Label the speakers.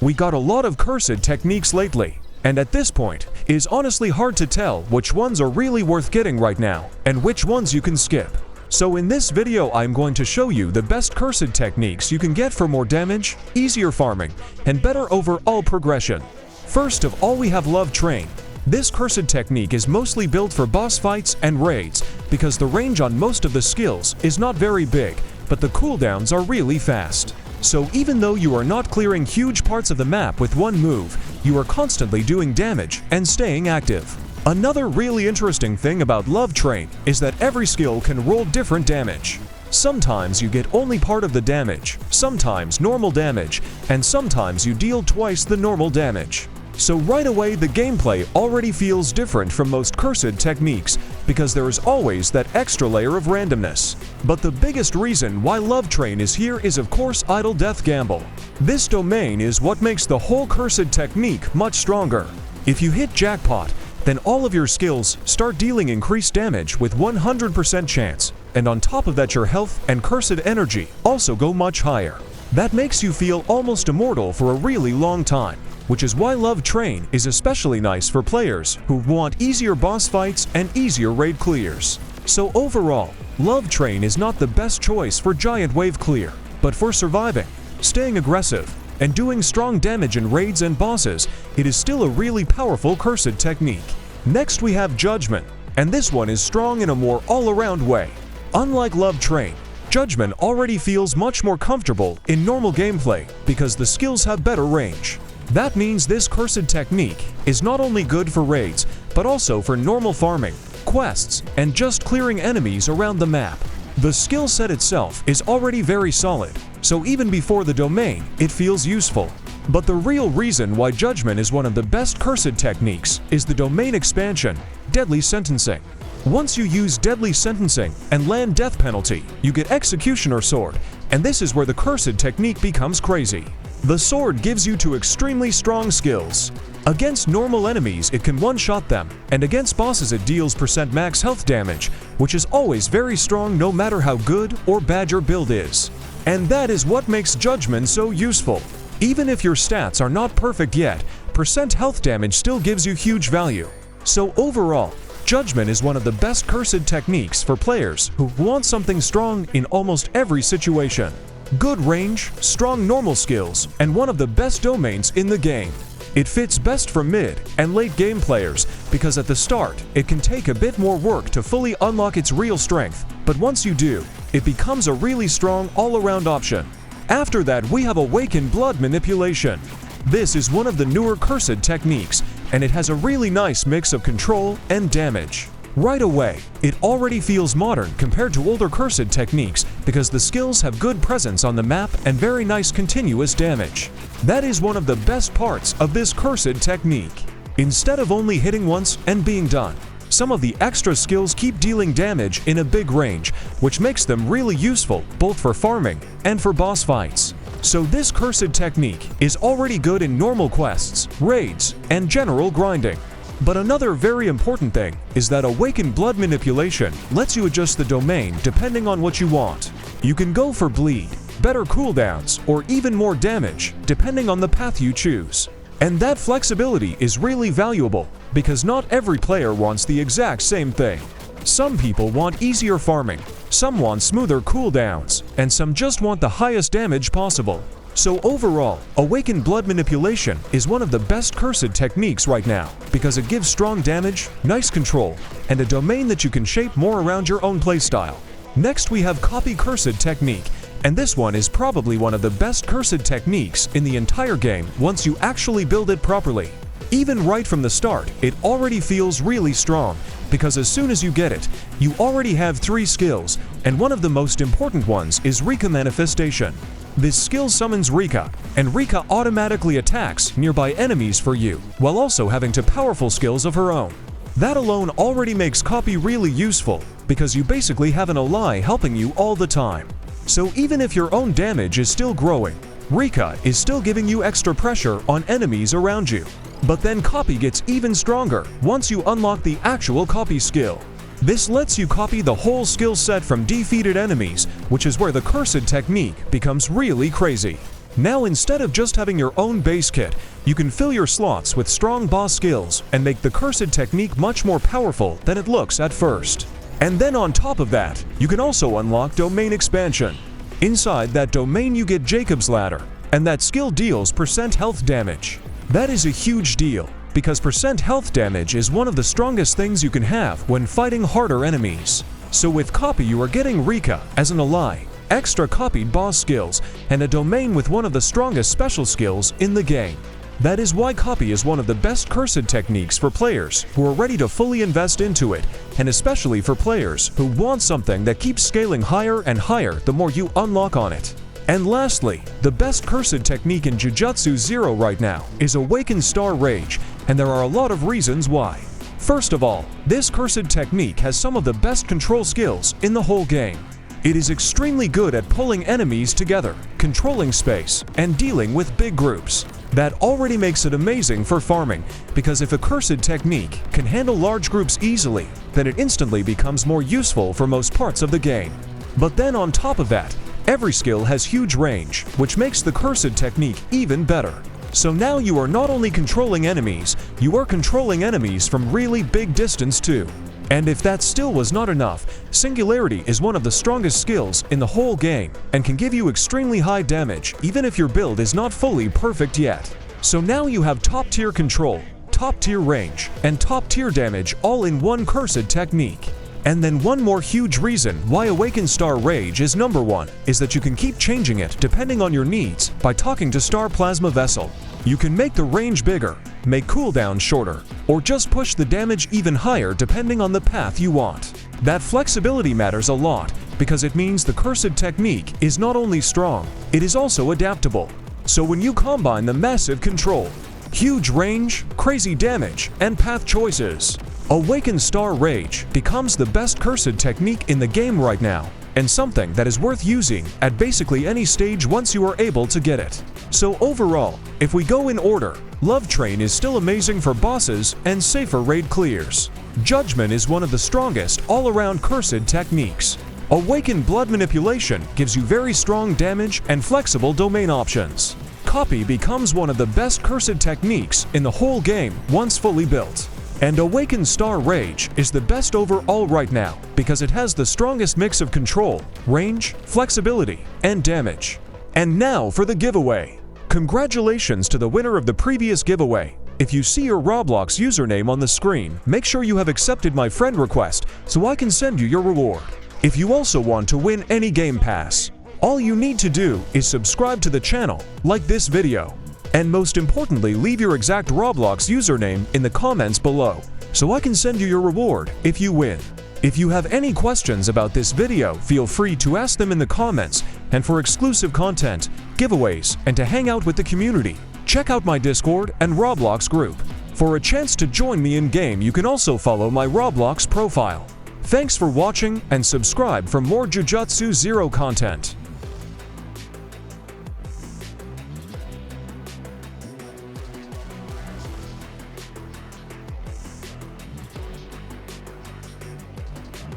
Speaker 1: We got a lot of cursed techniques lately, and at this point, it is honestly hard to tell which ones are really worth getting right now, and which ones you can skip. So in this video I'm going to show you the best cursed techniques you can get for more damage, easier farming, and better overall progression. First of all we have Love Train. This cursed technique is mostly built for boss fights and raids because the range on most of the skills is not very big, but the cooldowns are really fast. So even though you are not clearing huge parts of the map with one move, you are constantly doing damage and staying active. Another really interesting thing about Love Train is that every skill can roll different damage. Sometimes you get only part of the damage, sometimes normal damage, and sometimes you deal twice the normal damage. So right away the gameplay already feels different from most cursed techniques because there is always that extra layer of randomness. But the biggest reason why Love Train is here is of course Idle Death Gamble. This domain is what makes the whole cursed technique much stronger. If you hit jackpot, then all of your skills start dealing increased damage with 100% chance, and on top of that your health and cursed energy also go much higher. That makes you feel almost immortal for a really long time, which is why Love Train is especially nice for players who want easier boss fights and easier raid clears. So overall, Love Train is not the best choice for giant wave clear, but for surviving, staying aggressive, and doing strong damage in raids and bosses, it is still a really powerful cursed technique. Next we have Judgeman, and this one is strong in a more all-around way. Unlike Love Train, Judgeman already feels much more comfortable in normal gameplay because the skills have better range. That means this cursed technique is not only good for raids, but also for normal farming, quests, and just clearing enemies around the map. The skill set itself is already very solid, so even before the domain, it feels useful. But the real reason why Judgment is one of the best cursed techniques is the domain expansion, Deadly Sentencing. Once you use Deadly Sentencing and land death penalty, you get Executioner Sword, and this is where the cursed technique becomes crazy. The sword gives you two extremely strong skills. Against normal enemies it can one-shot them, and against bosses it deals % max health damage, which is always very strong no matter how good or bad your build is. And that is what makes Judgment so useful. Even if your stats are not perfect yet, % health damage still gives you huge value. So overall, Judgment is one of the best cursed techniques for players who want something strong in almost every situation. Good range, strong normal skills, and one of the best domains in the game. It fits best for mid and late game players because at the start, it can take a bit more work to fully unlock its real strength, but once you do, it becomes a really strong all-around option. After that, we have Awakened Blood Manipulation. This is one of the newer cursed techniques, and it has a really nice mix of control and damage. Right away, it already feels modern compared to older cursed techniques because the skills have good presence on the map and very nice continuous damage. That is one of the best parts of this cursed technique. Instead of only hitting once and being done, some of the extra skills keep dealing damage in a big range, which makes them really useful both for farming and for boss fights. So this cursed technique is already good in normal quests, raids, and general grinding. But another very important thing is that Awakened Blood Manipulation lets you adjust the domain depending on what you want. You can go for bleed, better cooldowns, or even more damage depending on the path you choose. And that flexibility is really valuable because not every player wants the exact same thing. Some people want easier farming, some want smoother cooldowns, and some just want the highest damage possible. So overall, Awakened Blood Manipulation is one of the best cursed techniques right now because it gives strong damage, nice control, and a domain that you can shape more around your own playstyle. Next we have Copy Cursed Technique, and this one is probably one of the best cursed techniques in the entire game once you actually build it properly. Even right from the start, it already feels really strong because as soon as you get it, you already have 3 skills, and one of the most important ones is Rika Manifestation. This skill summons Rika, and Rika automatically attacks nearby enemies for you, while also having 2 powerful skills of her own. That alone already makes Copy really useful, because you basically have an ally helping you all the time. So even if your own damage is still growing, Rika is still giving you extra pressure on enemies around you. But then Copy gets even stronger once you unlock the actual Copy skill. This lets you copy the whole skill set from defeated enemies, which is where the cursed technique becomes really crazy. Now instead of just having your own base kit, you can fill your slots with strong boss skills and make the cursed technique much more powerful than it looks at first. And then on top of that, you can also unlock domain expansion. Inside that domain you get Jacob's Ladder, and that skill deals % health damage. That is a huge deal, because % health damage is one of the strongest things you can have when fighting harder enemies. So with Copy you are getting Rika as an ally, extra copied boss skills, and a domain with one of the strongest special skills in the game. That is why Copy is one of the best cursed techniques for players who are ready to fully invest into it, and especially for players who want something that keeps scaling higher and higher the more you unlock on it. And lastly, the best cursed technique in Jujutsu Zero right now is Awakened Star Rage, and there are a lot of reasons why. First of all, this cursed technique has some of the best control skills in the whole game. It is extremely good at pulling enemies together, controlling space, and dealing with big groups. That already makes it amazing for farming, because if a cursed technique can handle large groups easily, then it instantly becomes more useful for most parts of the game. But then on top of that, every skill has huge range, which makes the cursed technique even better. So now you are not only controlling enemies, you are controlling enemies from really big distance too. And if that still was not enough, Singularity is one of the strongest skills in the whole game and can give you extremely high damage even if your build is not fully perfect yet. So now you have top tier control, top tier range, and top tier damage all in one cursed technique. And then one more huge reason why Awakened Star Rage is #1 is that you can keep changing it depending on your needs by talking to Star Plasma Vessel. You can make the range bigger, make cooldown shorter, or just push the damage even higher depending on the path you want. That flexibility matters a lot because it means the cursed technique is not only strong, it is also adaptable. So when you combine the massive control, huge range, crazy damage, and path choices, Awakened Star Rage becomes the best cursed technique in the game right now, and something that is worth using at basically any stage once you are able to get it. So overall, if we go in order, Love Train is still amazing for bosses and safer raid clears. Judgeman is one of the strongest all-around cursed techniques. Awakened Blood Manipulation gives you very strong damage and flexible domain options. Copy becomes one of the best cursed techniques in the whole game once fully built. And Awakened Star Rage is the best overall right now because it has the strongest mix of control, range, flexibility, and damage. And now for the giveaway. Congratulations to the winner of the previous giveaway. If you see your Roblox username on the screen, make sure you have accepted my friend request so I can send you your reward. If you also want to win any Game Pass, all you need to do is subscribe to the channel, like this video, and most importantly, leave your exact Roblox username in the comments below, so I can send you your reward if you win. If you have any questions about this video, feel free to ask them in the comments, and for exclusive content, giveaways, and to hang out with the community, check out my Discord and Roblox group. For a chance to join me in-game, you can also follow my Roblox profile. Thanks for watching and subscribe for more Jujutsu Zero content.